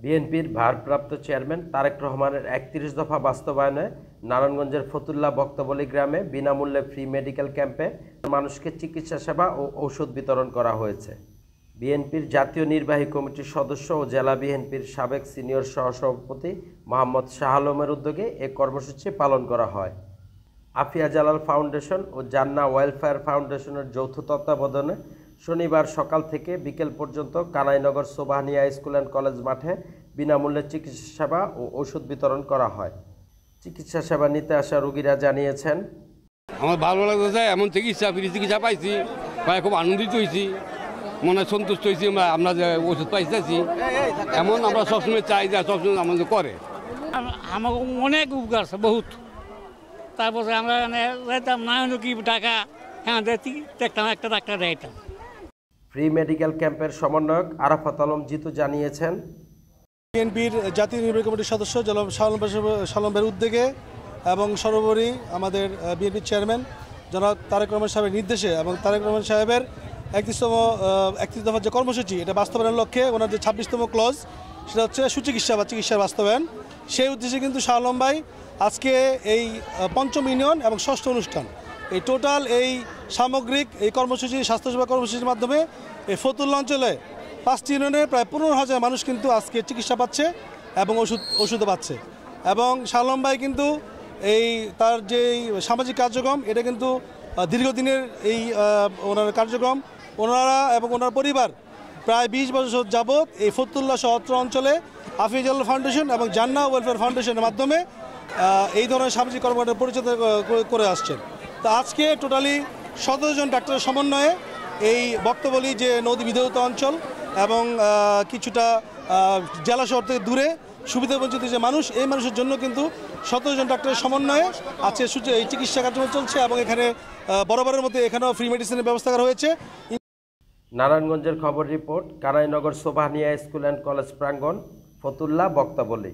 বিএনপির ভারপ্রাপ্ত চেয়ারম্যান তারেক রহমানের ৩১ দফা বাস্তবায়নে নারায়ণগঞ্জের ফতুল্লা বক্তবলী গ্রামে বিনামূল্যে ফ্রি মেডিকেল ক্যাম্পে মানুষকে চিকিৎসা সেবা ও ঔষধ বিতরণ করা হয়েছে। বিএনপির জাতীয় নির্বাহী কমিটির সদস্য ও জেলা বিএনপির সাবেক সিনিয়র সহসভাপতি মোহাম্মদ শাহ আলমের উদ্যোগে এ কর্মসূচি পালন করা হয়। আফিয়া জালাল ফাউন্ডেশন ও জান্না ওয়েলফেয়ার ফাউন্ডেশনের যৌথ তত্ত্বাবধানে শনিবার সকাল থেকে বিকেল পর্যন্ত Kanainagar Sobhania school and college মাঠে বিনামূল্যে চিকিৎসা সেবা ও ওষুধ বিতরণ করা হয়। চিকিৎসা সেবা নিতে আসা রোগীরা জানিয়েছেন, আমার ভালো লাগছে, এমন চিকিৎসা ফ্রি চিকিৎসা পাইছি, খুব আনন্দিত হয়েছি, মনে সন্তুষ্ট হয়েছি। আমরা যে ওষুধ পাইতেছি এমন আমরা সবসময় চাই যে সবসময় আমাদের করে আমাকে অনেক উপকার আছে বহুত। তারপরে আমরা যেতাম না কি টাকা হ্যাঁ দেখতাম একটা ডাক্তার দেয়তাম। ফ্রি মেডিকেল ক্যাম্পের সমন্বয়ক আরাফাত আলম জিতু জানিয়েছেন, বিএনপির জাতীয় নির্বাহী কমিটির সদস্য জনাব শাহ আলমের উদ্যোগে এবং সর্বোপরি আমাদের বিএনপির চেয়ারম্যান জনাব তারেক রহমান সাহেবের নির্দেশে এবং তারেক রহমান সাহেবের ৩১ দফার যে কর্মসূচি এটা বাস্তবায়নের লক্ষ্যে ওনার যে ২৬তম ক্লজ সেটা হচ্ছে সুচিকিৎসা বা চিকিৎসার বাস্তবায়ন, সেই উদ্দেশ্যে কিন্তু শাহ আলম ভাই আজকে এই পঞ্চম ইউনিয়ন এবং ষষ্ঠ অনুষ্ঠান এই টোটাল এই সামগ্রিক এই কর্মসূচি স্বাস্থ্যসেবা কর্মসূচির মাধ্যমে এই ফতুল্লা অঞ্চলে ৫টি ইউনিয়নের প্রায় ১৫,০০০ মানুষ কিন্তু আজকে চিকিৎসা পাচ্ছে এবং ওষুধও পাচ্ছে। এবং শাহ আলম ভাই কিন্তু এই তার যে সামাজিক কার্যক্রম এটা কিন্তু দীর্ঘদিনের এই ওনার কার্যক্রম ওনারা এবং ওনার পরিবার প্রায় ২০ বছর যাবৎ এই ফতুল্লা অত্র অঞ্চলে আফিয়া জালাল ফাউন্ডেশন এবং জান্না ওয়েলফেয়ার ফাউন্ডেশনের মাধ্যমে এই ধরনের সামাজিক কর্মকাণ্ড পরিচালনা করে আসছেন। তো আজকে টোটালি ১৭ জন ডাক্তারের সমন্বয়ে এই বক্তবলী যে নদী বিধৌত অঞ্চল এবং কিছুটা জেলা শহর থেকে দূরে সুবিধাবঞ্চিত যে মানুষ, এই মানুষের জন্য কিন্তু ১৭ জন ডাক্তারের সমন্বয়ে আছে এই চিকিৎসা কার্যক্রম চলছে এবং এখানে বরাবরের মধ্যে এখানেও ফ্রি মেডিসিনের ব্যবস্থা করা হয়েছে। নারায়ণগঞ্জের খবর report, Kanainagar Sobhania school and college প্রাঙ্গণ, ফতুল্লা বক্তবলী।